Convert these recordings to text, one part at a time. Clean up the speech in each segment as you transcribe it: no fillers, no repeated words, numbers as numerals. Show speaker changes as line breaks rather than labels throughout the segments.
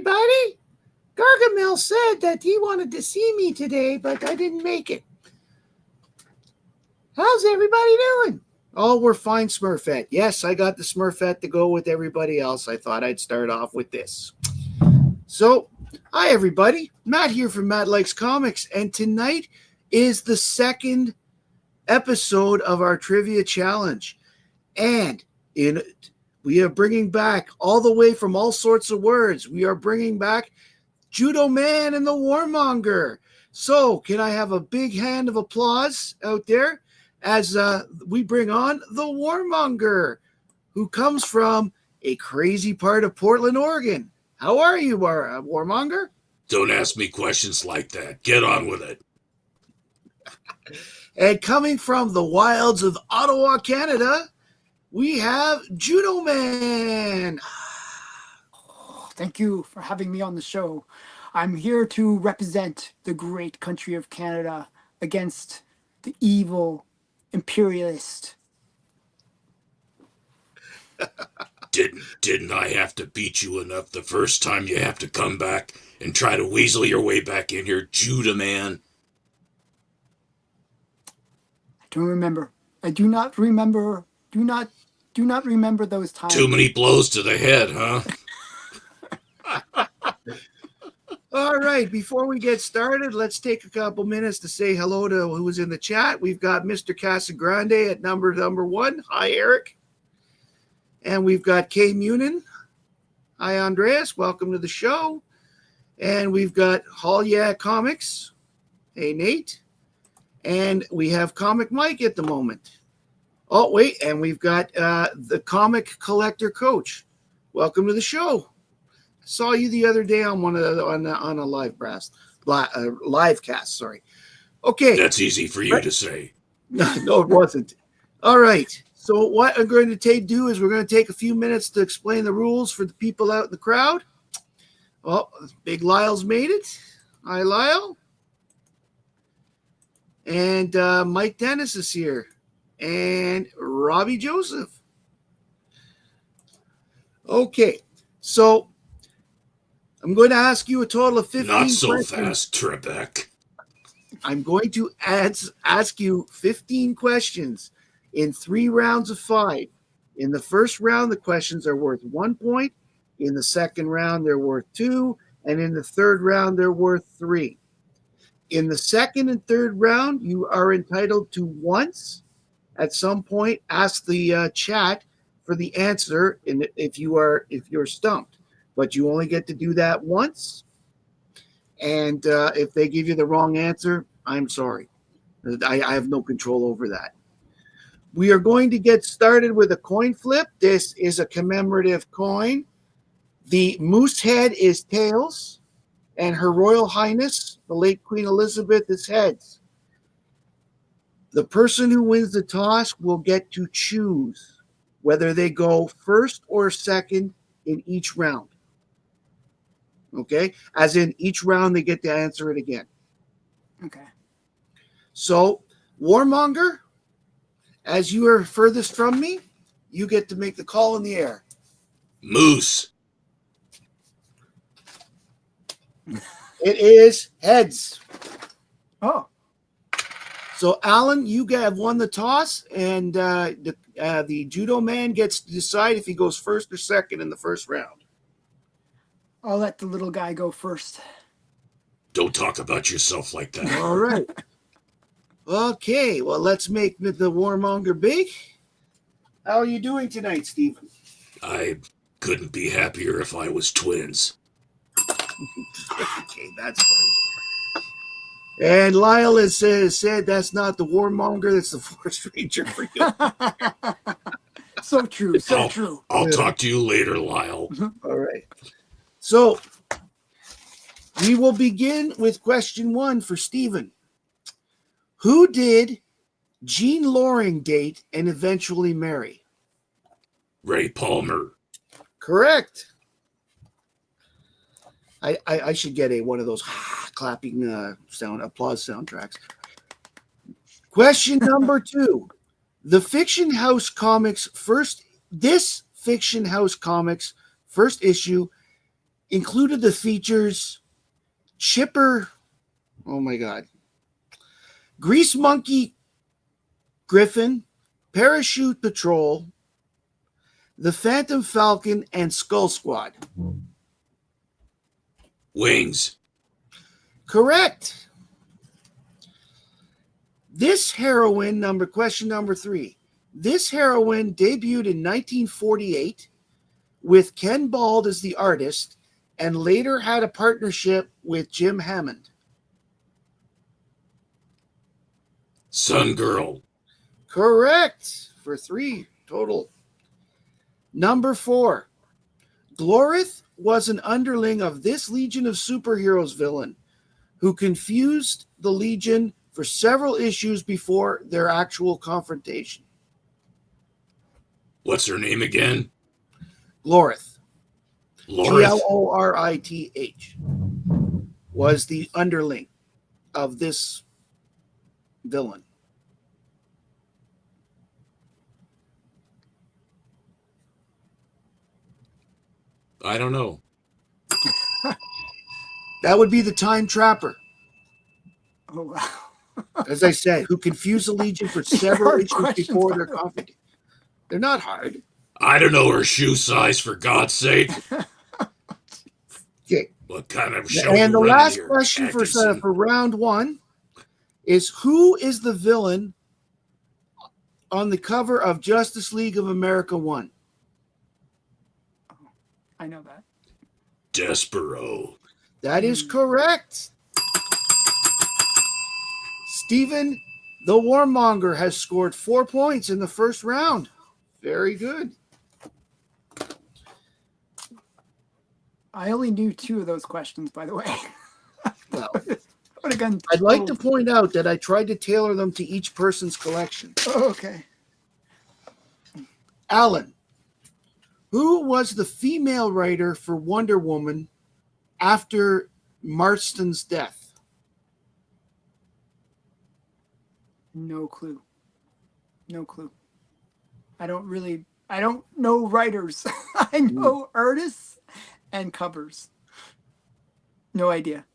everybody. Gargamel said that he wanted to see me today, but I didn't make it. How's everybody doing? Oh, we're fine, Smurfette. Yes, I got the Smurfette to go with everybody else. I thought I'd start off with this. So, hi, everybody. Matt here from Matt Likes Comics, and tonight is the second episode of our Trivia Challenge. And we are bringing back, all the way from all sorts of words, we are bringing back Judo Man and the Warmonger. So, can I have a big hand of applause out there as we bring on the Warmonger, who comes from a crazy part of Portland, Oregon. How are you, Warmonger?
Don't ask me questions like that. Get on with it.
And coming from the wilds of Ottawa, Canada, we have Judo Man.
Thank you for having me on the show. I'm here to represent the great country of Canada against the evil imperialist.
Didn't I have to beat you enough the first time? You have to come back and try to weasel your way back in here, Judo Man.
I don't remember. I do not remember. Do not remember those times.
Too many blows to the head, huh?
All right, before we get started, let's take a couple minutes to say hello to who's in the chat. We've got Mr. Casagrande at number one. Hi, Eric. And we've got Kay Munin. Hi, Andreas. Welcome to the show. And we've got Hall Comics. Hey, Nate. And we have Comic Mike at the moment. Oh, wait, and we've got the Comic Collector Coach. Welcome to the show. Saw you the other day on on a live cast. Sorry. Okay.
That's easy for you to say.
No, it wasn't. All right. So what I'm going to do is we're going to take a few minutes to explain the rules for the people out in the crowd. Well, Big Lyle's made it. Hi, Lyle. And Mike Dennis is here. And Robbie Joseph. Okay. So I'm going to ask you a total of 15
questions. Not so
questions.
fast, Trebek.
I'm going to ask you 15 questions in 3 rounds of 5. In the first round, the questions are worth 1 point. In the second round, they're worth 2. And in the third round, they're worth 3. In the second and third round, you are entitled to once, at some point, ask the chat for the answer if you're stumped. But you only get to do that once. And if they give you the wrong answer, I'm sorry. I have no control over that. We are going to get started with a coin flip. This is a commemorative coin. The moose head is tails, and Her Royal Highness, the late Queen Elizabeth, is heads. The person who wins the toss will get to choose whether they go first or second in each round. Okay? As in, each round they get to answer it again.
Okay.
So, Warmonger, as you are furthest from me, you get to make the call in the air.
Moose.
It is heads.
Oh.
So, Allan, you have won the toss, and the Judo Man gets to decide if he goes first or second in the first round.
I'll let the little guy go first.
Don't talk about yourself like that.
All right. Okay, well, let's make the Warmonger big. How are you doing tonight, Stephen?
I couldn't be happier if I was twins.
Okay, that's funny. And Lyle has said that's not the Warmonger, that's the Forest Ranger for you.
So true, so true.
I'll talk to you later, Lyle.
All right. So, we will begin with question 1 for Stephen. Who did Jean Loring date and eventually marry?
Ray Palmer.
Correct. I should get one of those clapping applause soundtracks. Question number 2. This Fiction House Comics first issue included the features Chipper, oh my God, Grease Monkey Griffin, Parachute Patrol, the Phantom Falcon, and Skull Squad.
Wings.
Correct. This heroine, question number 3. This heroine debuted in 1948 with Ken Bald as the artist and later had a partnership with Jim Hammond.
Sun Girl.
Correct. For 3 total. Number 4. Glorith was an underling of this Legion of Superheroes villain who confused the Legion for several issues before their actual confrontation.
What's her name again?
Glorith.
Lorith.
Glorith was the underling of this villain.
I don't know.
That would be the Time Trapper.
Oh, wow.
As I said, who confused the Legion for several
Hard
issues
questions,
before
by
their
the way.
confrontation. They're not hard.
I don't know her shoe size, for God's sake.
Okay.
What kind of show
And
you
the
running
last
here,
question for
Atkinson?
round 1 is, who is the villain on the cover of Justice League of America 1?
I know that.
Despero.
That is correct. Stephen, the Warmonger, has scored 4 points in the first round. Very good.
I only knew 2 of those questions, by the way.
Well,
Would have gone
I'd like to point out that I tried to tailor them to each person's collection.
Oh, okay.
Allan, who was the female writer for Wonder Woman after Marston's death?
No clue. No clue. I don't know writers. I know artists and covers. No idea.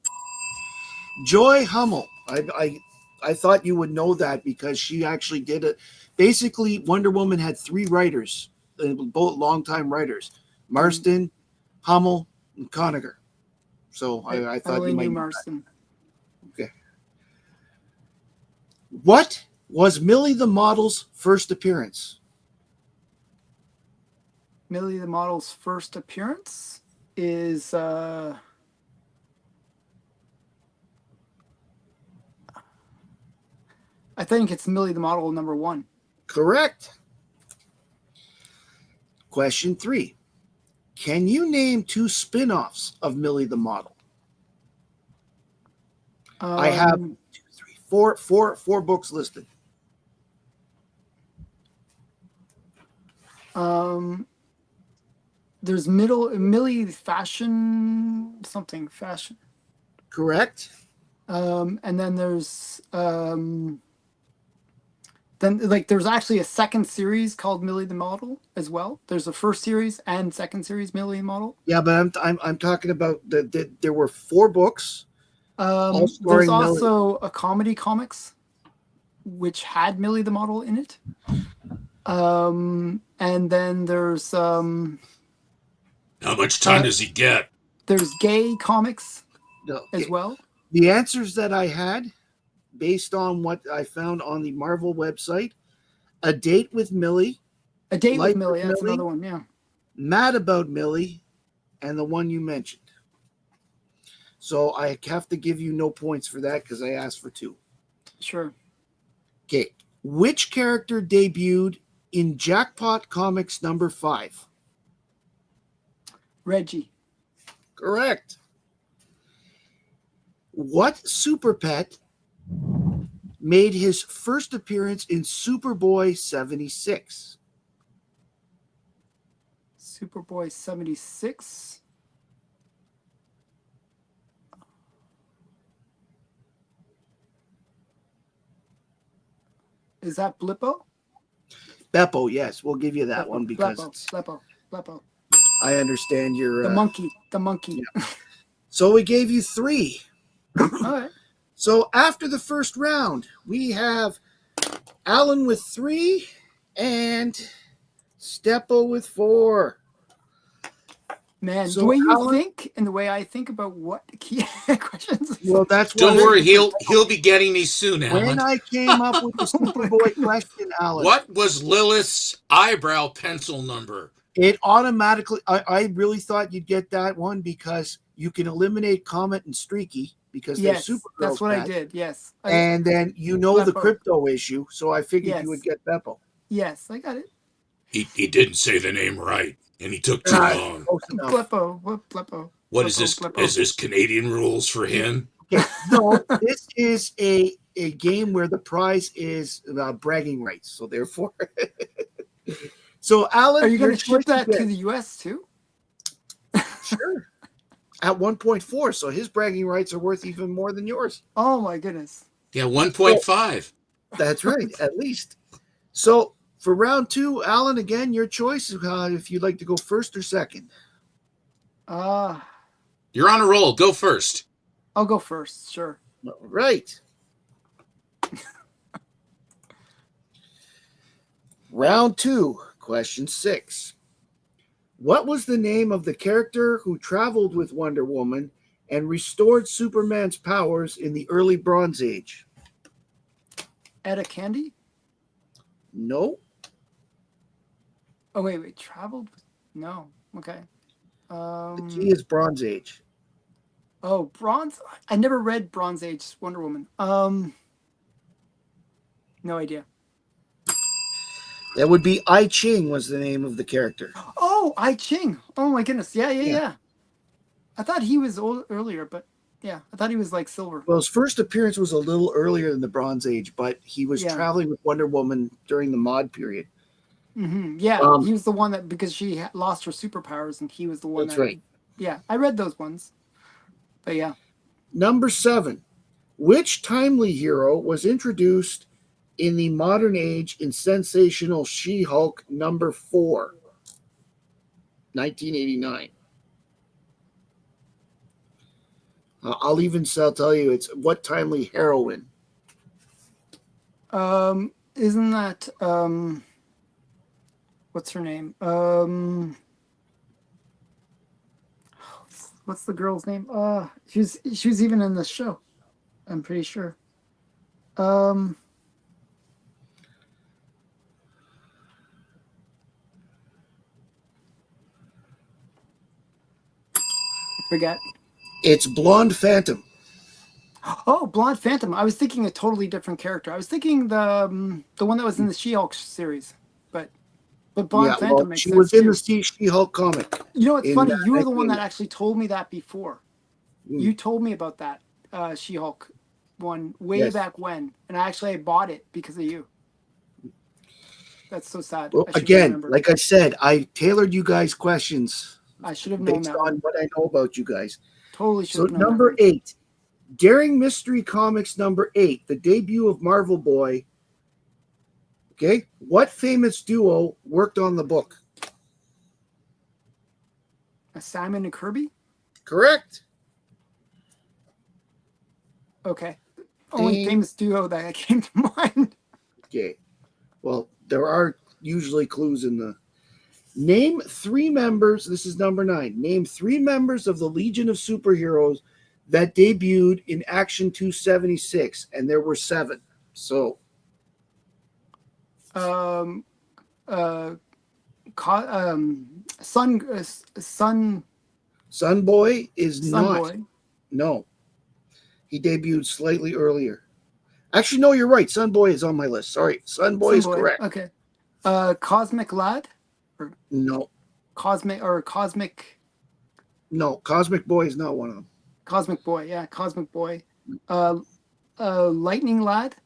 Joy Hummel. I thought you would know that because she actually did it. Basically, Wonder Woman had 3 writers, both longtime writers: Marston, Hummel, and Conacher. So I thought
only
you might
knew
know
Marston.
that. Okay. What was Millie the Model's first appearance?
Millie the Model's first appearance is I think it's Millie the Model number 1.
Correct. Question 3. Can you name 2 spin-offs of Millie the Model? I have 2, 3, 4 books listed.
There's Millie Fashion.
Correct.
And then there's there's actually a second series called Millie the Model as well. There's a first series and second series Millie the Model.
Yeah, but I'm talking about there were 4 books.
There's also a comedy comics which had Millie the Model in it. And then there's
How much time does he get?
There's gay comics
Okay.
as well.
The answers that I had, based on what I found on the Marvel website: A Date with Millie,
A Date
Life
with Millie, that's
Millie,
another one, yeah.
Mad About Millie, and the one you mentioned. So I have to give you no points for that because I asked for 2.
Sure.
Okay. Which character debuted in Jackpot Comics number 5?
Reggie.
Correct. What super pet made his first appearance in Superboy 76?
Superboy 76. Is that Blippo?
Beppo, yes. We'll give you that one because
Beppo.
I understand your
The monkey. The monkey.
Yeah. So we gave you 3.
All right.
So after the first round, we have Allan with 3 and Steppo with 4.
Man,
So,
the way you
Allan-
think and the way I think about what key questions.
Well, that's
Don't
what
worry, he'll be getting me soon,
when
Alan.
I came up with the
Oh my
Superboy
goodness.
question, Allan.
What was Lilith's eyebrow pencil number?
It automatically, I really thought you'd get that one because you can eliminate Comet and Streaky because they're
Yes,
Supergirl's
that's what I
pet.
did. Yes.
And then you know the
Beppo.
crypto issue, so I figured
Yes.
you would get Beppo.
Yes, I got it.
He didn't say the name right, and he took too long.
Close enough.
Bleppo. What Bleppo?
What is
Bleppo,
this?
Bleppo.
Is this Canadian rules for him?
Okay, no, this is a game where the prize is bragging rights. So therefore, so Allan,
Are you going
your
to ship
choice
that to
again.
the U.S. too?
Sure. At 1.4, so his bragging rights are worth even more than yours.
Oh my goodness.
Yeah, 1.5.
That's right, at least. So for round 2, Allan, again, your choice. If you'd like to go first or second.
You're on a roll. Go first.
I'll go first. Sure.
All right. Round 2, question 6. What was the name of the character who traveled with Wonder Woman and restored Superman's powers in the early Bronze Age?
Etta Candy?
No.
Oh wait. Traveled? No. Okay.
The key is Bronze Age.
Oh, Bronze. I never read Bronze Age Wonder Woman. No idea.
That would be I Ching was the name of the character.
Oh, I Ching. Oh my goodness. Yeah. I thought he was earlier, but yeah, I thought he was like silver.
Well, his first appearance was a little earlier than the Bronze Age, but he was traveling with Wonder Woman during the mod period.
Mm-hmm. Yeah, he was the one that, because she lost her superpowers, and he was the one
That's right.
Yeah, I read those ones. But yeah.
Number 7. Which timely hero was introduced in the modern age in Sensational She-Hulk number 4, 1989? I'll even tell you it's what timely heroine.
Isn't that what's her name? What's the girl's name? She was even in the show. I'm pretty sure. Forget.
It's Blonde Phantom.
Oh, Blonde Phantom. I was thinking a totally different character. I was thinking the one that was in the She-Hulk series, but Blonde Phantom makes sense.
She was in
too.
the She-Hulk comic.
You know, it's funny. You were the one that actually told me that before. You told me about that She-Hulk one way back when, and I bought it because of you. That's so sad.
Well, again, like I said, I tailored you guys questions.
I should have known
based
that
on what I know about you guys.
Totally should
So
have known.
number 8, Daring Mystery Comics number 8, the debut of Marvel Boy. Okay, what famous duo worked on the book?
Simon and Kirby?
Correct.
Okay. Only famous duo that came to mind.
Okay. Well, there are usually clues in the... Name 3 members, this is number 9. Name 3 members of the Legion of Superheroes that debuted in Action 276, and there were 7. So... Sunboy is not. No. He debuted slightly earlier. Actually, no, you're right. Sunboy is on my list. Sorry. Sunboy is correct.
Okay. Cosmic Lad?
No.
Cosmic.
No, Cosmic Boy is not one of them.
Cosmic Boy, yeah, Cosmic Boy. Lightning Lad?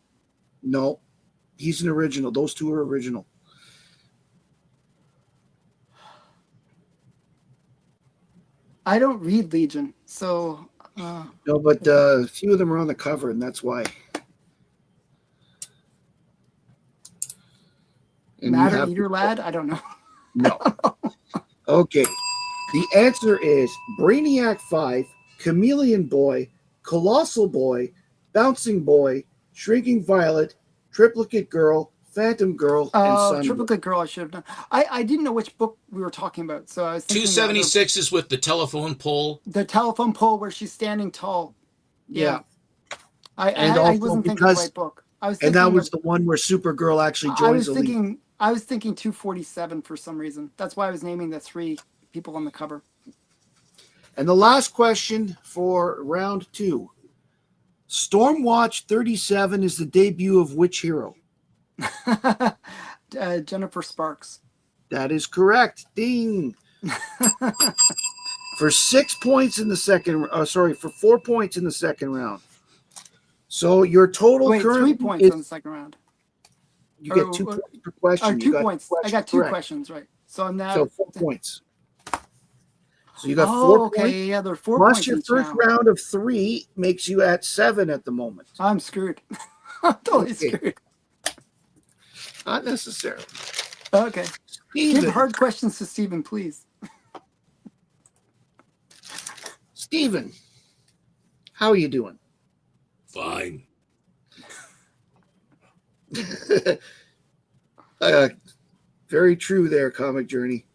No. He's an original. Those 2 are original.
I don't read Legion, so...
no, but a few of them are on the cover, and that's why.
And Matter Eater Lad? I don't know.
No. Okay. The answer is Brainiac 5, Chameleon Boy, Colossal Boy, Bouncing Boy, Shrinking Violet, Triplicate Girl, Phantom Girl, and
Oh,
Sun.
Triplicate Girl, I should have done. I didn't know which book we were talking about, so I was thinking
276 is with the telephone pole.
the telephone pole where she's standing tall.
Yeah.
I wasn't thinking the right book. I was
and
thinking
that was the one where Supergirl actually joins the league.
I was thinking 247 for some reason. That's why I was naming the 3 people on the cover.
And the last question for round 2. Stormwatch 37 is the debut of which hero?
Jennifer Sparks.
That is correct. Ding. For 6 points in the second, for 4 points in the second round. So your total currently
3 points in the second round.
You get 2 points per question.
2 points. I got 2 questions, right. So I'm now
4 points. So you got 4 points.
Yeah, there are 4
plus
points.
Plus your first round of 3 makes you at 7 at the moment.
I'm screwed. I'm totally screwed.
Not necessarily.
Okay.
Steven.
Give hard questions to Steven, please.
Steven, how are you doing?
Fine.
Very true there, Comic Journey.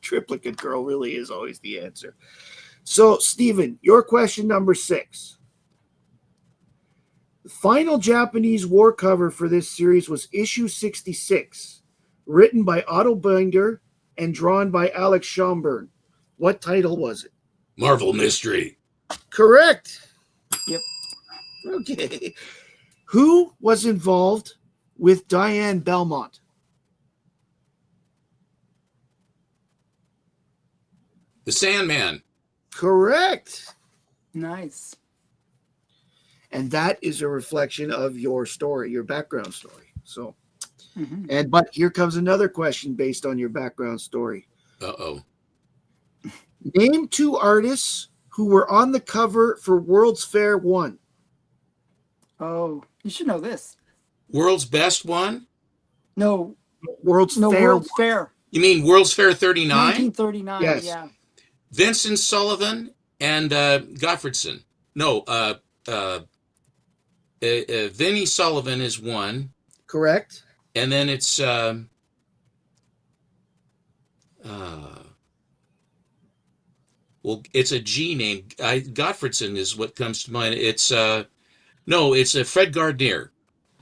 Triplicate Girl really is always the answer. So, Steven, your question number 6. The final Japanese war cover for this series was issue 66, written by Otto Binder and drawn by Alex Schomburg. What title was it?
Marvel Mystery.
Correct.
Yep.
Okay. Who was involved with Diane Belmont?
The Sandman.
Correct.
Nice.
And that is a reflection of your story, your background story. So, but here comes another question based on your background story.
Uh-oh.
Name 2 artists who were on the cover for World's Fair 1.
Oh, you should know this.
World's Best one?
No, World's Fair.
World's Fair.
You mean World's Fair 39?
1939,
yes.
Yeah.
Vincent Sullivan and Gottfredson. No, Vinnie Sullivan is one.
Correct.
And then it's well, it's a G name. Gottfredson is what comes to mind. It's it's Fred Gardner.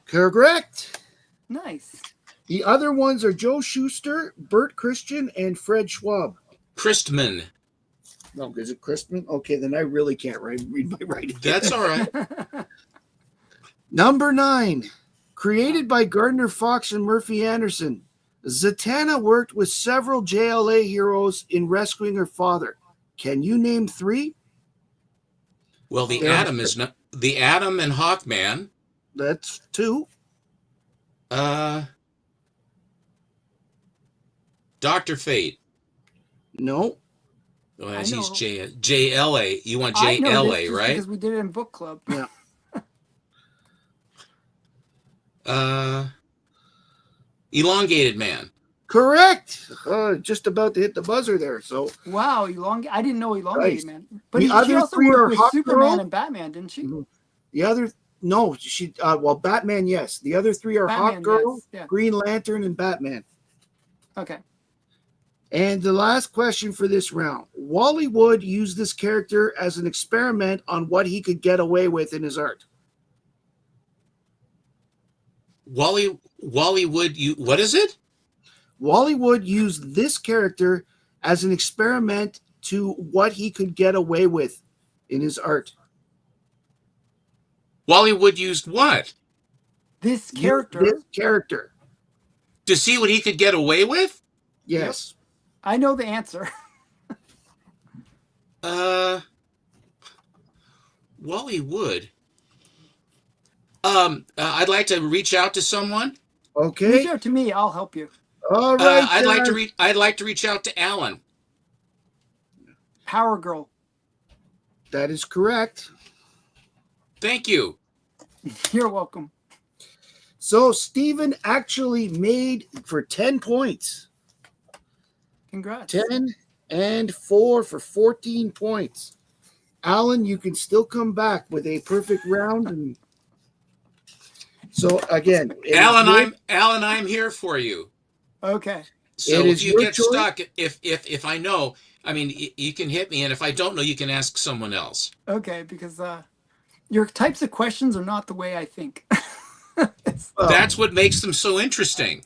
Correct.
Nice.
The other ones are Joe Shuster, Bert Christian, and Fred Schwab.
Christman.
No, is it Christman? Okay, then I really can't read my writing.
That's all right.
Number 9. Created by Gardner Fox and Murphy Anderson, Zatanna worked with several JLA heroes in rescuing her father. Can you name 3?
Well, the Atom is not the Atom and Hawkman.
That's 2.
Dr. Fate.
No.
Oh, he's JLA. You want JLA, right?
Because we did it in book club.
Yeah.
Elongated Man.
Correct. Just about to hit the buzzer there. So
wow, I didn't know Elongated Man. But
the other
she also
3
worked
are
with
Hawk
Superman
Girl
and Batman, didn't she?
The other she Batman, yes. The other 3 are
Batman,
Hawk Girl,
yes. Yeah.
Green Lantern, and Batman.
Okay.
And the last question for this round. Wally Wood used this character as an experiment on what he could get away with in his art.
Wally Wood, what is it?
Wally Wood used this character as an experiment to what he could get away with in his art.
Wally Wood used what?
This character.
This character.
To see what he could get away with?
Yes.
Yep. I know the answer.
Wally Wood. I'd like to reach out to someone.
Okay.
Reach out to me. I'll help you.
All right.
I'd like to reach out to Allan.
Power Girl.
That is correct.
Thank you.
You're welcome.
So Steven actually made for 10 points.
Congrats.
10 and 4 for 14 points. Allan, you can still come back with a perfect round. And so again,
Alan, I'm here for you.
Okay.
So
It
if
is
you
your
get
choice.
stuck, if I know, I mean, you can hit me, and if I don't know, you can ask someone else.
Okay, because your types of questions are not the way I think.
That's what makes them so interesting.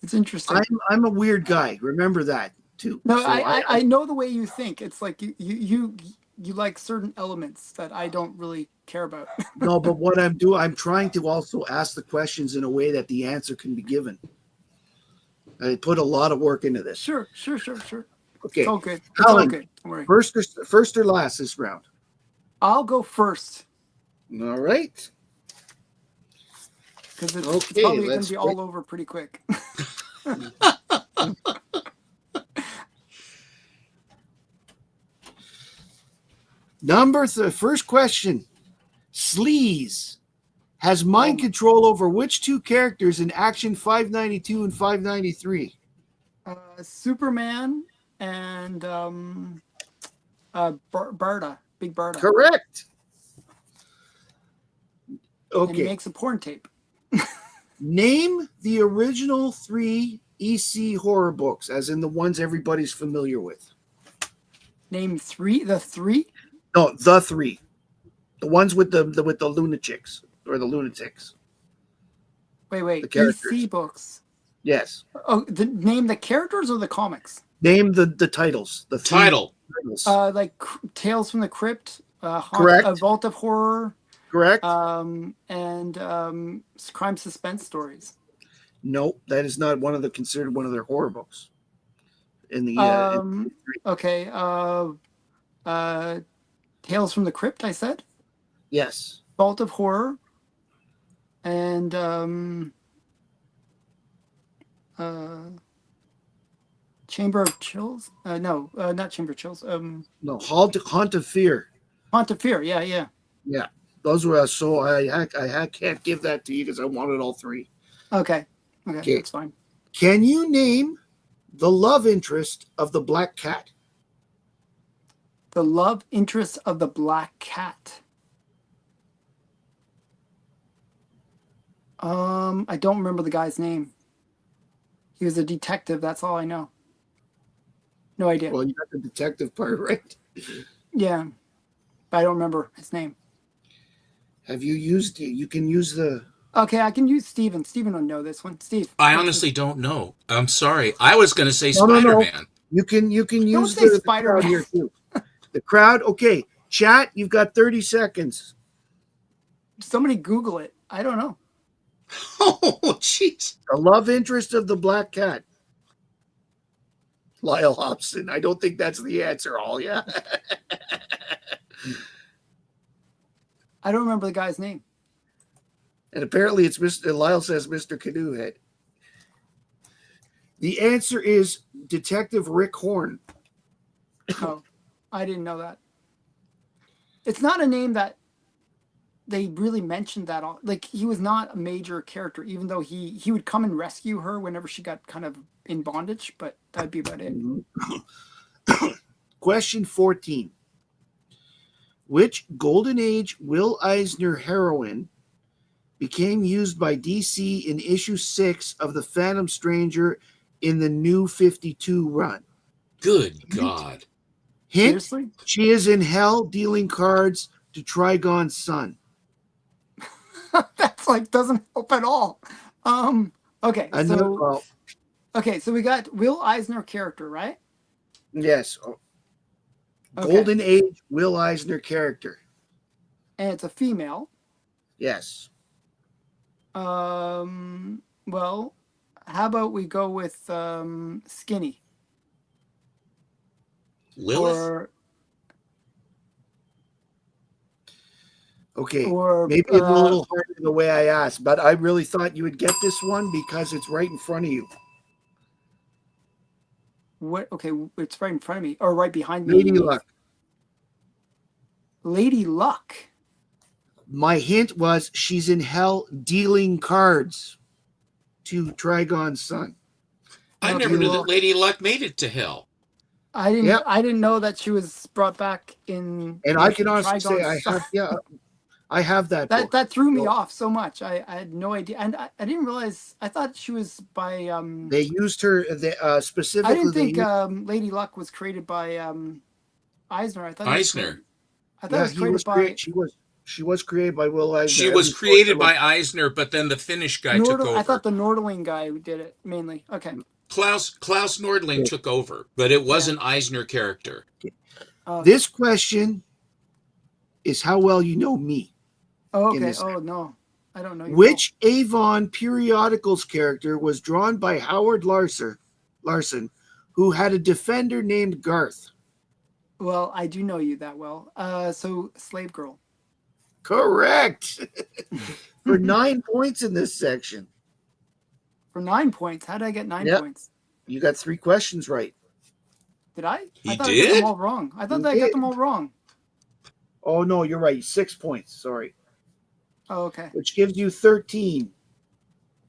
It's interesting.
I'm a weird guy. Remember that too.
No,
So
I know the way you think. It's like you like certain elements that I don't really care about.
no, but what I'm doing, I'm trying to also ask the questions in a way that the answer can be given. I put a lot of work into this.
Sure.
Okay,
It's all good. It's all
Allan,
good. Don't worry.
first or last this round.
I'll go first
All right.
because it's
Okay,
probably going
let's
to be all over pretty quick.
First question. Sleaze has mind control over which two characters in Action 592 and 593?
Superman and Barda, Big Barda.
Correct.
And he
Okay.
makes a porn tape.
Name the original 3 EC horror books, as in the ones everybody's familiar with.
Name three. The three.
No, the 3. The ones with the lunatics or the lunatics.
Wait.
The characters.
EC books.
Yes.
Oh, name the characters or the comics?
Name the titles. The 3
Title.
titles.
Like Tales from the Crypt.
Correct.
A Vault of Horror.
Correct.
And crime suspense stories.
No, that is not considered one of their horror books. In the
okay. Tales from the Crypt. I said.
Yes.
Vault of Horror. And Chamber of Chills. No, not Chamber of Chills.
No, Haunt of Fear.
Haunt of Fear. Yeah.
Yeah, those were so I can't give that to you because I wanted all 3.
Okay, that's fine.
Can you name the love interest of the Black Cat?
The love interest of the Black Cat. I don't remember the guy's name. He was a detective. That's all I know. No idea.
Well, you got the detective part right.
Yeah, but I don't remember his name.
Have you used? You can use the.
Okay, I can use Steven. Steven will know this one. Steve.
I honestly don't know. I'm sorry. I was going to say
No.
Spider-Man.
You can
Don't
use
say
the
Spider-Man.
crowd here too. The crowd. Okay, chat. You've got 30 seconds.
Somebody Google it. I don't know.
Oh, jeez.
The love interest of the Black Cat. Lyle Hobson. I don't think that's the answer. All yeah.
I don't remember the guy's name.
And apparently it's Mr. Lyle says Mr. Canoe Head. The answer is Detective Rick Horn.
Oh, I didn't know that. It's not a name that they really mentioned that all. Like, he was not a major character, even though he would come and rescue her whenever she got kind of in bondage, but that'd be about it.
Question 14. Which Golden Age Will Eisner heroine became used by DC in issue 6 of The Phantom Stranger in the New 52 run?
Good God.
Hint,
Seriously?
she is in hell dealing cards to Trigon's son.
That's like doesn't help at all. Okay, so we got Will Eisner character, right?
Yes.
Okay.
Golden Age Will Eisner character.
And it's a female.
Yes.
Well, how about we go with Skinny?
Lilith?
Okay.
Or
maybe it's a little harder the way I asked, but I really thought you would get this one because it's right in front of you.
what? Okay, it's right in front of me or right behind me.
Lady Luck.
Lady Luck.
My hint was she's in hell dealing cards to Trigon's son.
I never knew that Lady Luck made it to hell.
Yeah,
I didn't know that she was brought back in
and I
like
can honestly say
Trigon.
I have. Yeah, I have that
That
book.
that threw me
So
off so much. I had no idea, and I didn't realize. I thought she was by.
they used her. They
I
specifically
didn't
they
think
used.
Lady Luck was created by Eisner. I thought he was created.
Eisner.
I thought it
Yeah,
was
he
created
was created.
by
She was created by Will Eisner.
She was
Every book
created
ever.
by Eisner, but then the Finnish guy took
Nord. I
over.
thought the Nordling guy who did it mainly. Okay.
Klaus Nordling took over, but it was
Yeah.
an Eisner character.
Okay.
This question is how well you know me
Oh,
in
okay.
this.
Oh no, I don't know you well.
Which Avon periodicals character was drawn by Howard Larson, who had a defender named Garth?
Well, I do know you that well. So Slave Girl.
Correct. For 9 points in this section.
For 9 points. How did I get 9
Yep.
points?
You got 3 questions right.
Did I?
He
I thought I got them
did?
all wrong. I thought
You
that I got
did.
them all wrong.
Oh no, you're right. 6 points. Sorry.
Oh, okay.
Which gives you 13.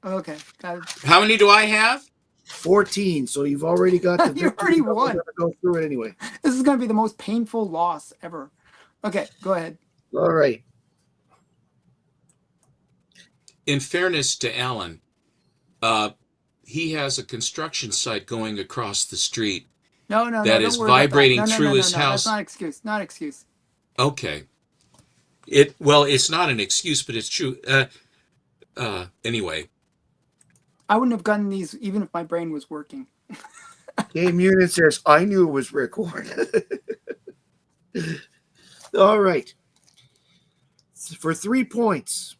Okay. Got it.
How many do I have?
14. So you've already got the
You
victory.
already
but we're
won.
gonna go through it anyway.
This is going to be the most painful loss ever. Okay, go ahead.
All right.
In fairness to Allan, he has a construction site going across the street
No, no,
that
no.
is
Don't worry about that.
vibrating
No, no,
through
no, no,
his
no. That's
house.
not excuse. Not excuse.
Okay. It's not an excuse, but it's true. Anyway,
I wouldn't have gotten these even if my brain was working.
Game Unit says, I knew it was Rick Warren. All right. For 3 points,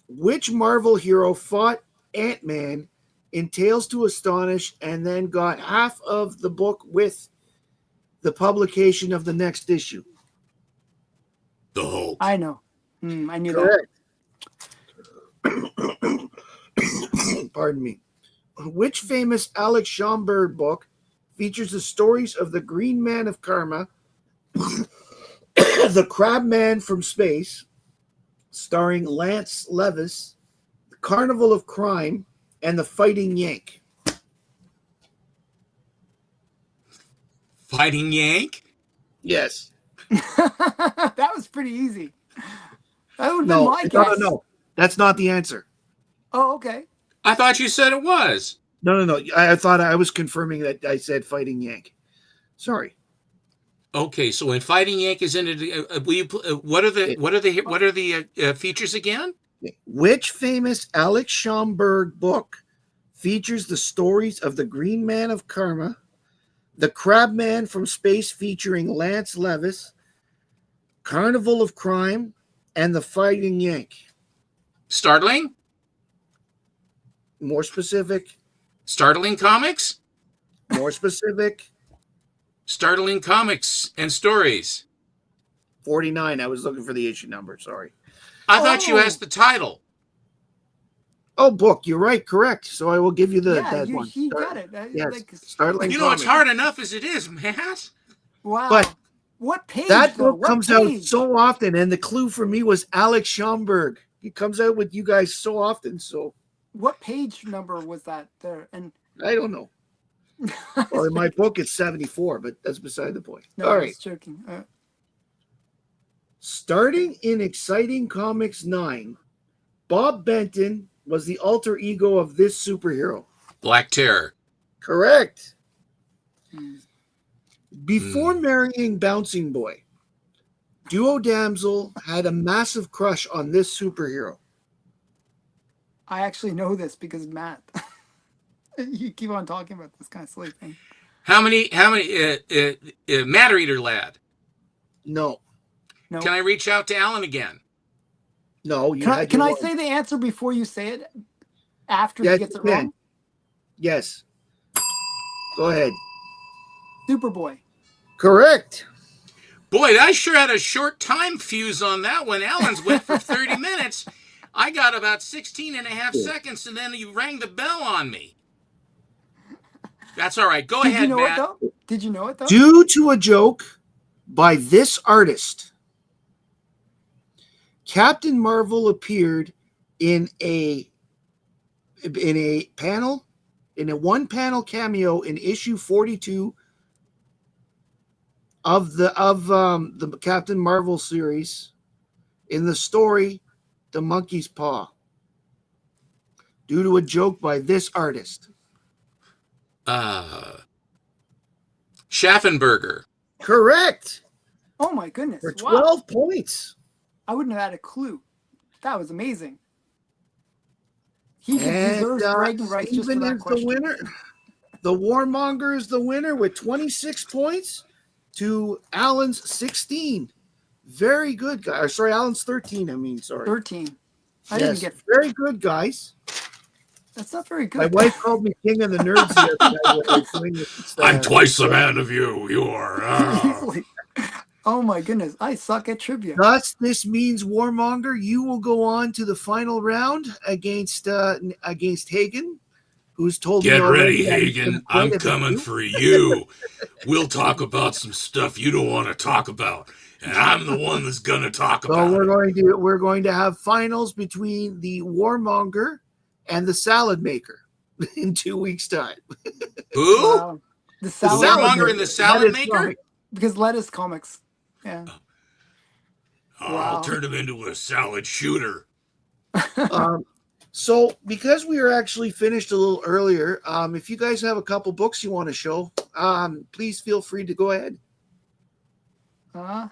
which Marvel hero fought Ant-Man in Tales to Astonish and then got half of the book with the publication of the next issue?
the Hulk.
I know. I knew
Correct. Pardon me. Which famous Alex Schomburg book features the stories of the Green Man of Karma, the Crab Man from Space, starring Lance Levis, the Carnival of Crime, and the Fighting Yank?
Fighting Yank?
Yes.
that. That was pretty easy. That would have been
No,
my
no,
guess.
no. That's not the answer.
Oh, okay.
I thought you said it was.
No. I thought I was confirming that I said Fighting Yank. Sorry.
Okay, so when Fighting Yank is in it, will you? What are the features again?
Which famous Alex Schomburg book features the stories of the Green Man of Karma, the Crab Man from Space featuring Lance Levis, Carnival of Crime, and the Fighting Yank?
Startling?
More specific.
Startling Comics?
More specific.
Startling Comics and Stories.
49. I was looking for the issue number. Sorry.
I thought you asked the title.
Oh, book. You're right. Correct. So I will give you
Yeah,
that one.
you got it.
Yes.
Like,
Startling
You know, it's
Comics.
hard enough as it is, Matt.
wow.
But
what page?
That
though?
book
What
comes out
page?
so often, and the clue for me was Alex Schomburg. He comes out with you guys so often, so
What page number was that there? And
I don't know. Well, in my book, it's 74, but that's beside the point.
no,
All
I
right.
was joking.
Starting in Exciting Comics 9, Bob Benton was the alter ego of this superhero.
Black Terror.
Correct.
Hmm.
Before marrying Bouncing Boy, Duo Damsel had a massive crush on this superhero.
I actually know this because Matt. You keep on talking about this kind of silly thing.
How many, Matter Eater Lad?
No.
No.
Can I reach out to Allan again?
No, you
Can I,
had
can
your
I
one.
say the answer before you say it? After
Yes,
he gets
you
it
can.
wrong?
Yes. Go ahead.
Superboy.
Correct.
Boy, I sure had a short time fuse on that one. Allan's went for 30 minutes. I got about 16 and a half seconds, and then you rang the bell on me. That's all right. Go
Did
ahead,
you know
Matt.
it though? Did you know it though?
Due to a joke by this artist, Captain Marvel appeared in a one panel cameo in issue 42 of the Captain Marvel series, in the story, The Monkey's Paw, due to a joke by this artist.
Schaffenberger.
Correct.
Oh my goodness!
For
Wow,
12 points.
I wouldn't have had a clue. That was amazing. He
And
deserves bragging rights just for
Steven
that
is
question.
the winner. The Warmonger is the winner with 26 points to Allan's 16. Very good, guys. Sorry, Allan's 13. I mean, sorry.
13. I
Yes,
didn't get.
very good, guys.
That's not very good.
My wife called me king of the nerds the other night when I was doing this,
I'm twice the man of you. You are.
Seriously. Oh my goodness, I suck at trivia.
Thus, this means Warmonger, you will go on to the final round against Hagen, who's told me
Get
already
ready,
that he's gonna
Hagen.
quit
I'm
if it's
coming
you.
for you. We'll talk about some stuff you don't want to talk about, and I'm the one that's going to talk
So
about it.
we're going to have finals between the Warmonger and the Salad Maker in 2 weeks' time.
Who?
Wow. The
The
salad
salad
Warmonger and the salad
Lettuce
maker?
comic.
because lettuce comics. Yeah.
I'll
Wow.
turn him into a salad shooter.
So because we are actually finished a little earlier, if you guys have a couple books you want to show, please feel free to go ahead.
I'm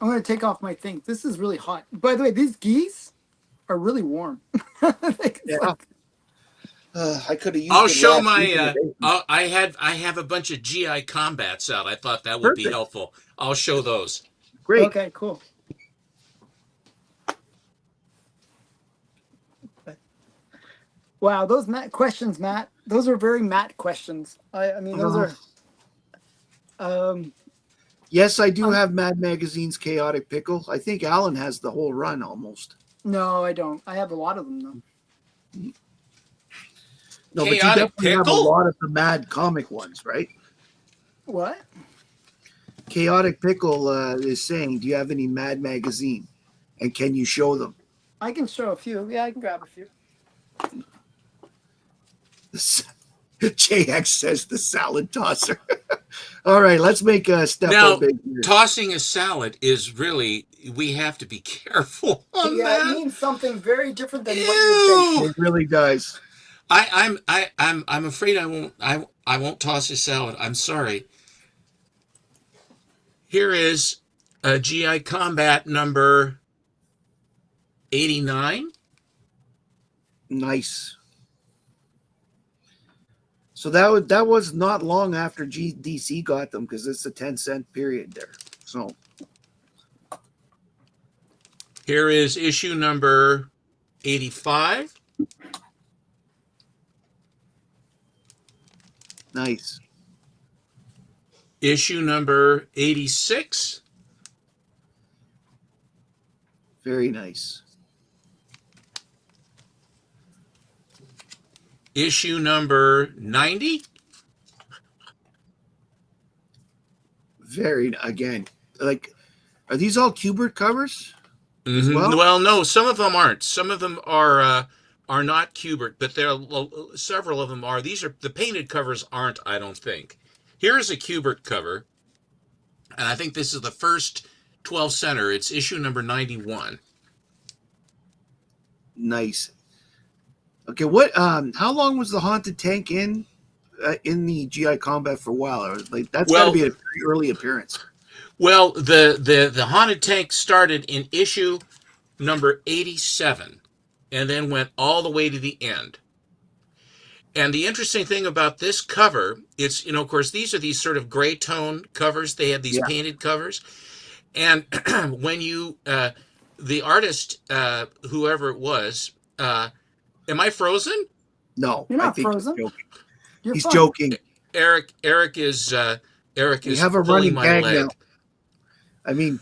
going to take off my thing. This is really hot. By the way, these geese are really warm.
Yeah. I could have used.
I'll
it
show
last week in
my.
the basement.
I have a bunch of GI combats out. I thought that would be
Perfect.
helpful. I'll show those.
Great.
Okay, cool. Wow, those Matt questions, Matt. Those are very Matt questions. I mean, those are.
Yes, I do have Mad Magazine's Chaotic Pickle. I think Allan has the whole run almost.
No, I don't. I have a lot of them though.
No, but you
Chaotic
definitely have a
Pickle?
lot of the Mad comic ones, right?
What?
Chaotic Pickle is saying, do you have any Mad Magazine? And can you show them?
I can show a few. Yeah, I can grab a few.
JX says the salad tosser. All right, let's make a step
Now,
big here.
tossing a salad is really, we have to be careful on
Yeah, it
that.
means something very different than what you think.
It really does.
I'm afraid I won't toss a salad. I'm sorry. Here is a GI Combat number 89.
Nice. So that was not long after DC got them because it's a 10-cent period there. So
Here is issue number 85.
nice.
Issue number 86.
Very nice.
Issue number 90.
Very, again, like, are these all Kubert covers?
Mm-hmm. Well, no, some of them aren't. Some of them are not Kubert, but there are several of them are. These are the painted covers aren't, I don't think. Here's a Kubert cover, and I think this is the first 12 center. It's issue number 91.
Nice. Okay, what? How long was the Haunted Tank in the GI Combat for a while? Or like that's got to be a pretty early appearance.
Well, the Haunted Tank started in issue number 87, and then went all the way to the end. And the interesting thing about this cover, it's, of course, these are these sort of gray tone covers. They have these painted covers. And when you, the artist, whoever it was, am I frozen?
No,
You're not
I think
frozen.
He's joking.
Eric is
You have a
pulling
running
my
gag
leg.
now. I mean,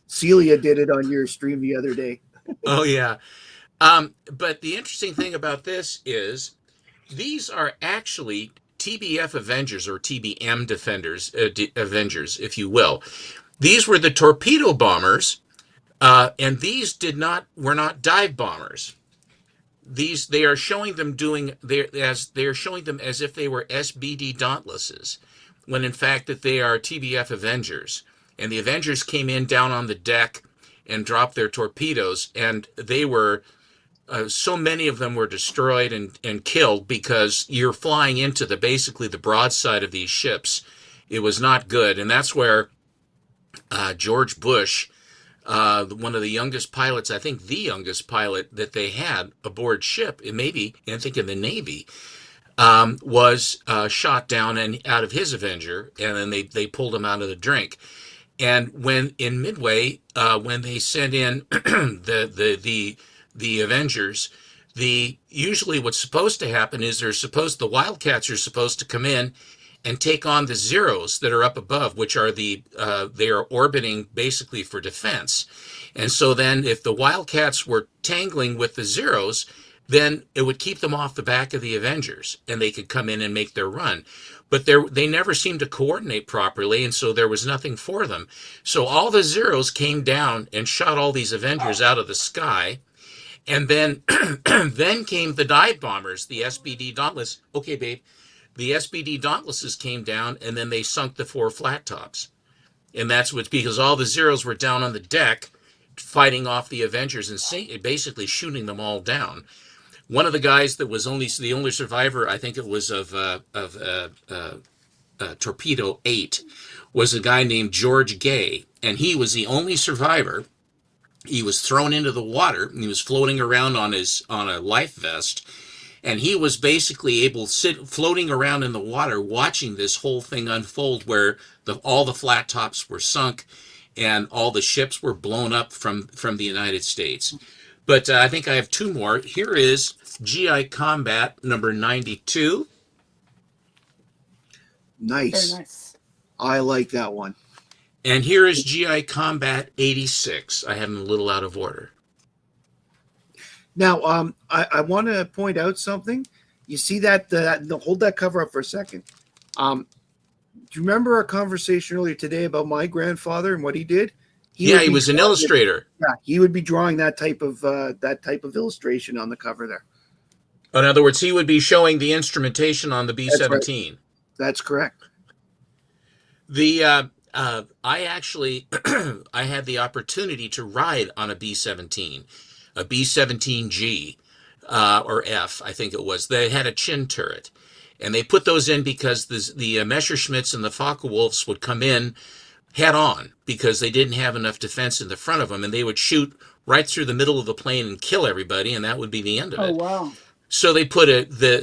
Celia did it on your stream the other day.
Oh, yeah. But the interesting thing about this is these are actually TBF Avengers or TBM Defenders, Avengers, if you will. These were the torpedo bombers, and these were not dive bombers. they are showing them doing they're showing them as if they were SBD Dauntlesses, when in fact that they are TBF Avengers. And the Avengers came in down on the deck and dropped their torpedoes, and they were so many of them were destroyed and killed because you're flying into the basically the broadside of these ships. It was not good, and that's where George Bush, one of the youngest pilots, I think the youngest pilot that they had aboard ship, maybe I think in the Navy, was shot down and out of his Avenger, and then they pulled him out of the drink. And when in Midway, when they sent in the Avengers, usually what's supposed to happen is the Wildcats are supposed to come in and take on the Zeros that are up above, which are they are orbiting basically for defense. And so then if the Wildcats were tangling with the Zeros, then it would keep them off the back of the Avengers and they could come in and make their run. But they never seemed to coordinate properly, and so there was nothing for them. So all the Zeros came down and shot all these Avengers out of the sky. And then then came the dive bombers, the SBD Dauntless. Okay, babe. The SBD Dauntlesses came down, and then they sunk the 4 flat tops. And that's because all the Zeros were down on the deck fighting off the Avengers and basically shooting them all down. One of the guys that was the only survivor, I think it was of Torpedo 8, was a guy named George Gay, and he was the only survivor. He was thrown into the water, and he was floating around on a life vest, and he was basically floating around in the water watching this whole thing unfold, where all the flat tops were sunk and all the ships were blown up from the United States. But I think I have 2 more. Here is GI Combat number 92.
Nice.
Very nice.
I like that one.
And here is GI Combat 86. I have them a little out of order.
Now, I want to point out something. You see that hold that cover up for a second. Do you remember our conversation earlier today about my grandfather and what he did?
He was an illustrator.
Yeah, he would be drawing that type of illustration on the cover there.
In other words, he would be showing the instrumentation on the B-17.
That's right. That's correct.
I actually I had the opportunity to ride on a B-17, a B-17G or F, I think it was. They had a chin turret, and they put those in because the Messerschmitts and the Focke-Wulfs would come in head on because they didn't have enough defense in the front of them, and they would shoot right through the middle of the plane and kill everybody, and that would be the end of it.
Oh wow!
So they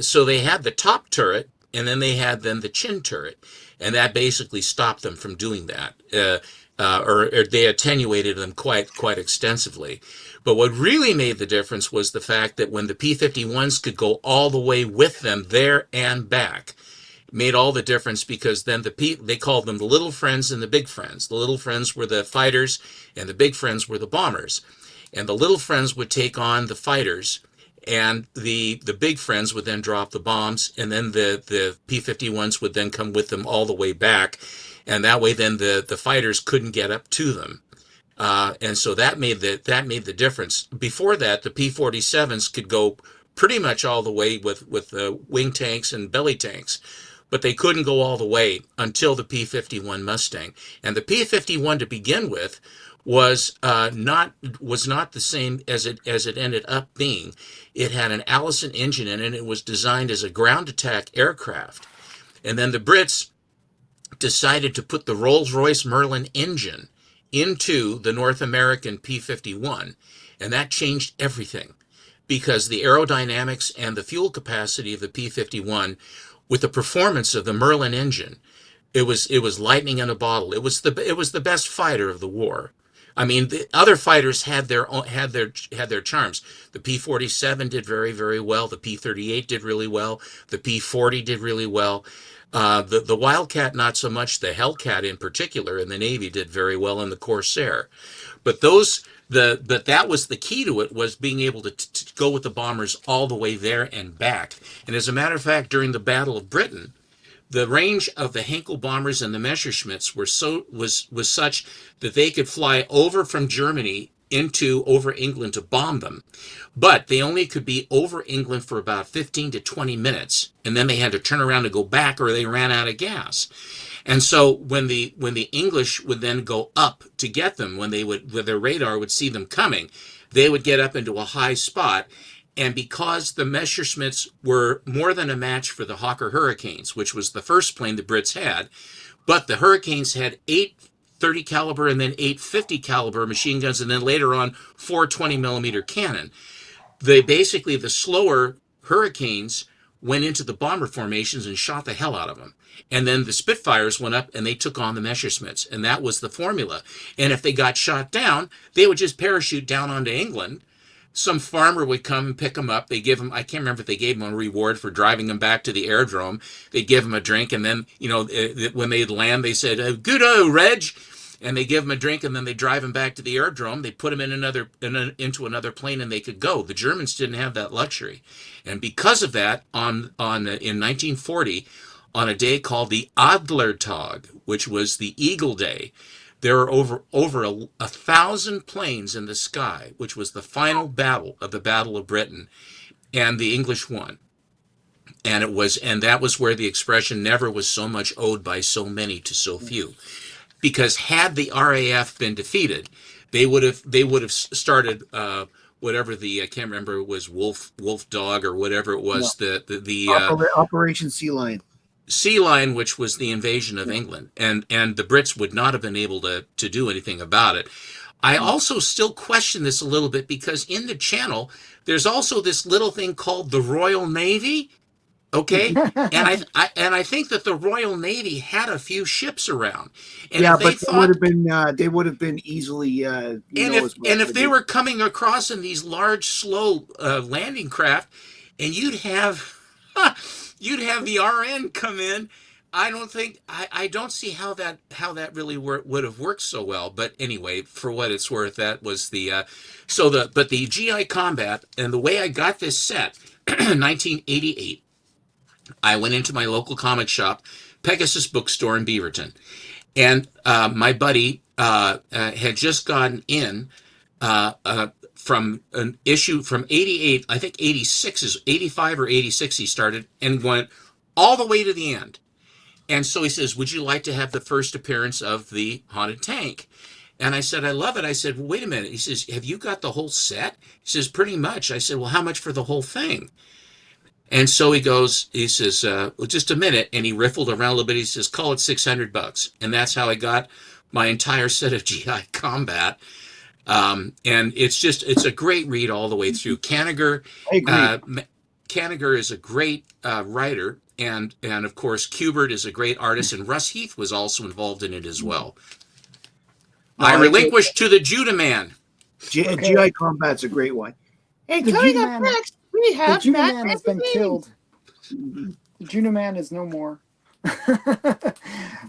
so they had the top turret, and then they had the chin turret, and that basically stopped them from doing that, or they attenuated them quite extensively. But what really made the difference was the fact that when the P-51s could go all the way with them there and back, made all the difference, because then they called them the little friends and the big friends. The little friends were the fighters, and the big friends were the bombers. And the little friends would take on the fighters, and the big friends would then drop the bombs, and then the P-51s would then come with them all the way back, and that way then the fighters couldn't get up to them. And so that made the difference. Before that, the P-47s could go pretty much all the way with the wing tanks and belly tanks, but they couldn't go all the way until the P-51 Mustang. And the P-51 to begin with was not the same as it ended up being. It had an Allison engine in it, and it was designed as a ground attack aircraft. And then the Brits decided to put the Rolls-Royce Merlin engine into the North American P-51, and that changed everything, because the aerodynamics and the fuel capacity of the P-51 with the performance of the Merlin engine, it was lightning in a bottle. It was the best fighter of the war. I mean, the other fighters had their charms. The P-47 did very, very well. The P-38 did really well. The P-40 did really well. The Wildcat, not so much. The Hellcat, in particular, in the Navy, did very well, in the Corsair. But that was the key to it, was being able to go with the bombers all the way there and back. And as a matter of fact, during the Battle of Britain, the range of the Henkel bombers and the Messerschmitts was such that they could fly over from Germany over England to bomb them. But they only could be over England for about 15 to 20 minutes, and then they had to turn around and go back, or they ran out of gas. And so when the English would then go up to get them, when their radar would see them coming, they would get up into a high spot. And because the Messerschmitts were more than a match for the Hawker Hurricanes, which was the first plane the Brits had, but the Hurricanes had 8 30 caliber and then 8 50 caliber machine guns, and then later on 4 20 millimeter cannon. The slower Hurricanes went into the bomber formations and shot the hell out of them. And then the Spitfires went up and they took on the Messerschmitts, and that was the formula. And if they got shot down, they would just parachute down onto England. Some farmer would come and pick them up. They give them, I can't remember if they gave them a reward for driving them back to the aerodrome. They give them a drink, and then, when they'd land, they said, "Good Reg," and they give them a drink, and then they drive them back to the aerodrome. They put them into another plane, and they could go. The Germans didn't have that luxury, and because of that, in 1940, on a day called the Adlertag, which was the Eagle Day, there were over 1,000 planes in the sky, which was the final battle of the Battle of Britain, and the English won. And that was where the expression "never was so much owed by so many to so few," because had the RAF been defeated, they would have started whatever I can't remember, it was Wolf Dog or whatever it was,
Operation Sea Lion.
Sea Lion, which was the invasion of England, and the Brits would not have been able to do anything about it. I also still question this a little bit, because in the Channel there's also this little thing called the Royal Navy. Okay, and I think that the Royal Navy had a few ships around, and
they would have been easily.
If they were coming across in these large, slow landing craft, and you'd have the RN come in, I don't see how that really would have worked so well. But anyway, for what it's worth, that was the GI Combat, and the way I got this set, 1988. I went into my local comic shop, Pegasus Bookstore in Beaverton, and my buddy had just gotten in from an issue from 88, I think 85 or 86 he started, and went all the way to the end. And so he says, "Would you like to have the first appearance of the Haunted Tank?" And I said, "I love it." I said, "Well, wait a minute." He says, "Have you got the whole set?" He says, "Pretty much." I said, "Well, how much for the whole thing?" And so he says, "Well, just a minute." And he riffled around a little bit. He says, "Call it $600. And that's how I got my entire set of GI Combat. And it's a great read all the way through. Kanigher is a great writer. And of course, Kubert is a great artist. And Russ Heath was also involved in it as well. I relinquish to the Judo Man.
GI Combat's a great one.
Hey, coming up next, we have the Judo Man has been killed. The Judo Man is no more.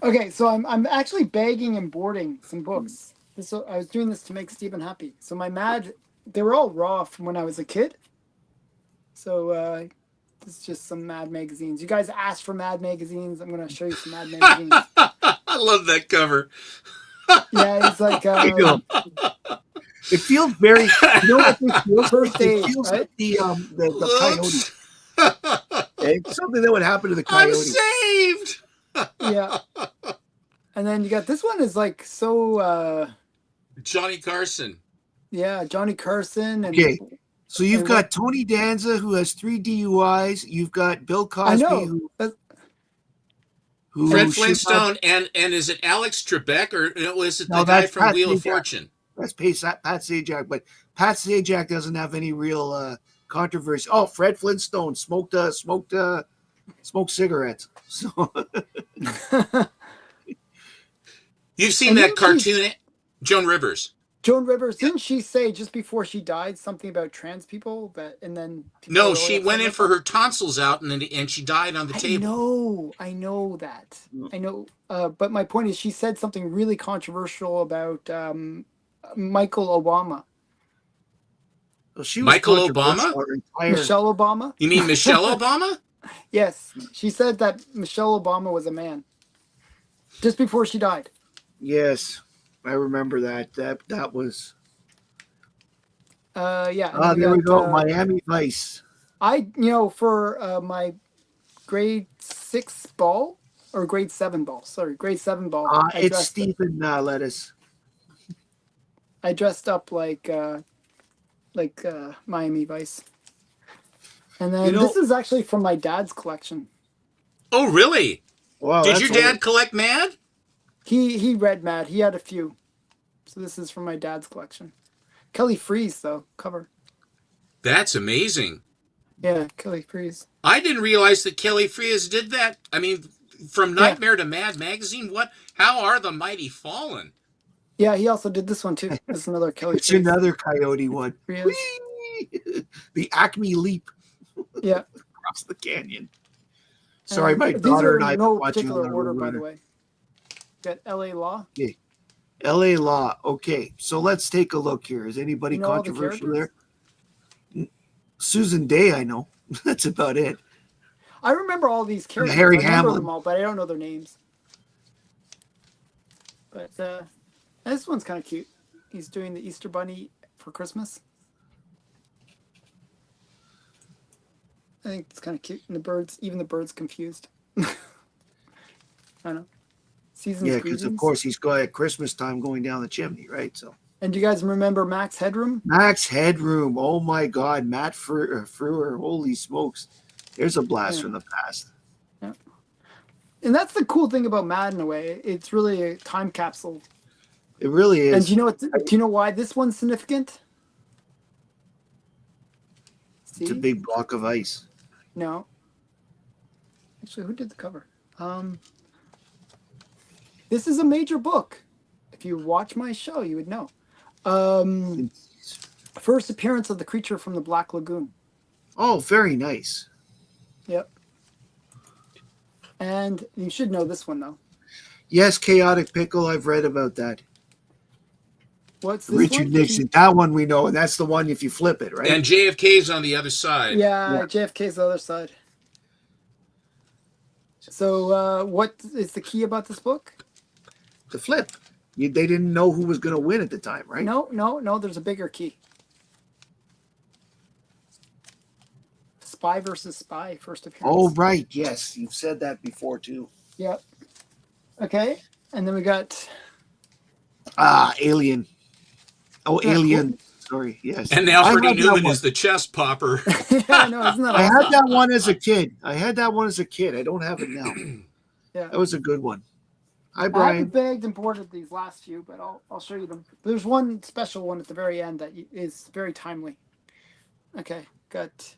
Okay, so I'm actually bagging and boarding some books. I was doing this to make Stephen happy. So they were all raw from when I was a kid. So this is just some Mad magazines. You guys asked for Mad magazines. I'm going to show you some Mad magazines.
I love that cover.
Yeah, it's like
it feels very. You know what it feels?
Birthday,
it feels
right?
like the coyote. It's something that would happen to the coyote.
I'm saved.
Yeah. And then you got this one is like so.
Johnny Carson.
Yeah, Johnny Carson. And,
okay, so you've got Tony Danza, who has 3 DUIs. You've got Bill Cosby, who
Fred Flintstone, and is it Alex Trebek, or was it the guy from
Pat
Wheel
Sajak.
of Fortune?
That's Pat Sajak, but Pat Sajak doesn't have any real controversy. Oh, Fred Flintstone smoked cigarettes. So
you've seen that cartoon, Joan Rivers.
Joan Rivers, didn't she say just before she died something about trans people?
No, she went in for her tonsils out, and she died on the table.
I know that. I know. But my point is, she said something really controversial about Michael Obama.
Well,
Michael Obama?
Michelle Obama?
You mean Michelle Obama?
Yes. She said that Michelle Obama was a man. Just before she died.
Yes. I remember that. That was
Yeah. And then
There we go.
got,
Miami Vice.
for my grade 6 ball or grade 7 ball. Sorry, grade 7 ball.
It's Stephen Lettuce.
I dressed up like Miami Vice. And then this is actually from my dad's collection.
Oh, really?
Wow,
Did your dad collect Mad?
He read Mad. He had a few. So this is from my dad's collection. Kelly Freeze, though, cover.
That's amazing.
Yeah, Kelly Freeze.
I didn't realize that Kelly Freeze did that. I mean, from Nightmare to Mad Magazine, how are the mighty fallen?
Yeah, he also did this one too. This is another Kelly
It's
Freeze.
another Coyote one. The Acme Leap.
Yeah.
Across the canyon. Sorry, my daughter
these are
and I
no
watching
particular order, by the way. Got L.A. Law.
Okay. L.A. Law. Okay, so let's take a look here. Is anybody controversial there? Susan Day, I know. That's about it.
I remember all these characters.
Harry
I remember
Hamlin.
them all, but I don't know their names. But this one's kind of cute. He's doing the Easter Bunny for Christmas. I think it's kind of cute. And even the bird's confused. I know.
Yeah, because of course he's got at Christmas time going down the chimney, right? So.
And do you guys remember Max Headroom?
Max Headroom. Oh my God, Matt Frewer. Holy smokes! There's a blast from the past.
Yeah. And that's the cool thing about Mad in a way. It's really a time capsule.
It really is.
And do you know why this one's significant? See?
It's a big block of ice.
No. Actually, who did the cover? This is a major book. If you watch my show, you would know. First appearance of the creature from the Black Lagoon.
Oh, very nice.
Yep. And you should know this one, though.
Yes, Chaotic Pickle. I've read about that.
What's this
Richard
one?
Nixon. That one we know, and that's the one if you flip it, right?
And JFK's on the other side.
Yeah. JFK's the other side. So what is the key about this book?
The flip. They didn't know who was going to win at the time, right?
No. There's a bigger key. Spy versus Spy, first appearance.
Oh, right. Yes. You've said that before, too.
Yep. Okay. And then we got...
Alien. Oh, yeah, Alien. Cool. Sorry. Yes.
And Alfred E. Newman is the chest popper.
Yeah, no, isn't that awesome?
I had that one as a kid. I don't have it now.
Yeah.
That was a good one. Hi,
I
Brian.
haven't bagged and boarded these last few, but I'll show you them. There's one special one at the very end that is very timely. Okay, got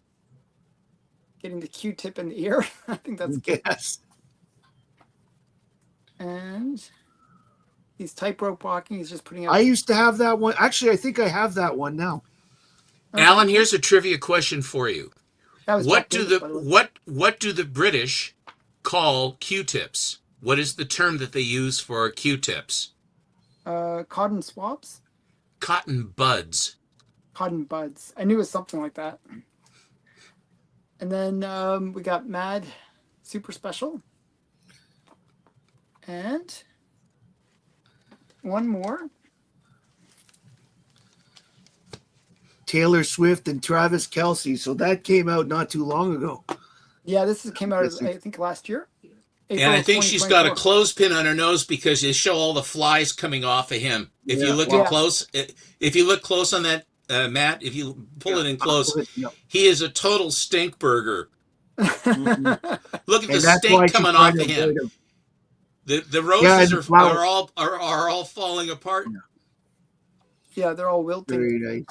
getting the Q-tip in the ear. I think that's good.
Yes.
And he's tightrope walking. He's just putting out.
I used to have that one. Actually, I think I have that one now.
Okay. Alan, here's a trivia question for you. What do
English,
the British call Q-tips? What is the term that they use for Q-tips?
Cotton swabs?
Cotton buds.
Cotton buds. I knew it was something like that. And then we got Mad Super Special. And one more.
Taylor Swift and Travis Kelce. So that came out not too long ago.
Yeah, came out, I think, last year.
April and I think she's got a clothespin on her nose because they show all the flies coming off of him. If you look close, if you look close on that, Matt, if you pull it in close, he is a total stink burger. Look at the stink coming off of him. The roses are all falling apart.
Yeah, they're all wilting.
Very nice.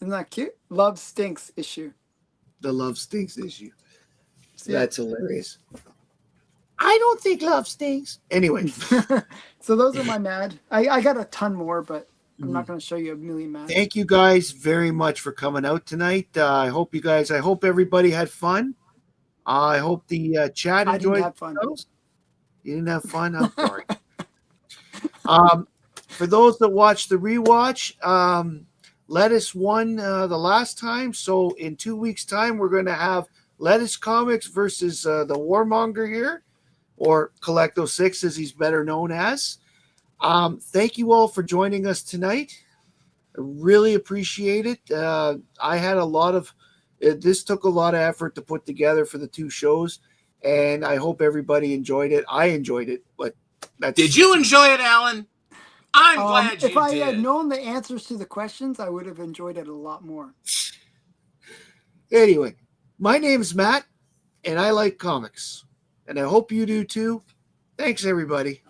Isn't that cute? Love stinks issue.
The love stinks issue.
So,
that's hilarious. I don't think love stinks. Anyway.
So those are my Mad. I got a ton more, but I'm not going to show you a million Mad.
Thank you guys very much for coming out tonight. I hope everybody had fun. I hope the chat enjoyed.
I didn't have fun.
You didn't have fun? I'm sorry. For those that watched the rewatch, Lettuce won the last time. So in 2 weeks' time, we're going to have Lettuce Comics versus the Warmonger here, or Collecto 6 as he's better known as. Thank you all for joining us tonight. really appreciate it. I had a lot of this took a lot of effort to put together for the two shows, and I hope everybody enjoyed it. I enjoyed it, but
Did you enjoy it, Allan? I'm
Um,
glad
if
you
I had
did.
known the answers to the questions, I would have enjoyed it a lot more.
Anyway, my name is Matt, and I like comics, and I hope you do too. Thanks, everybody.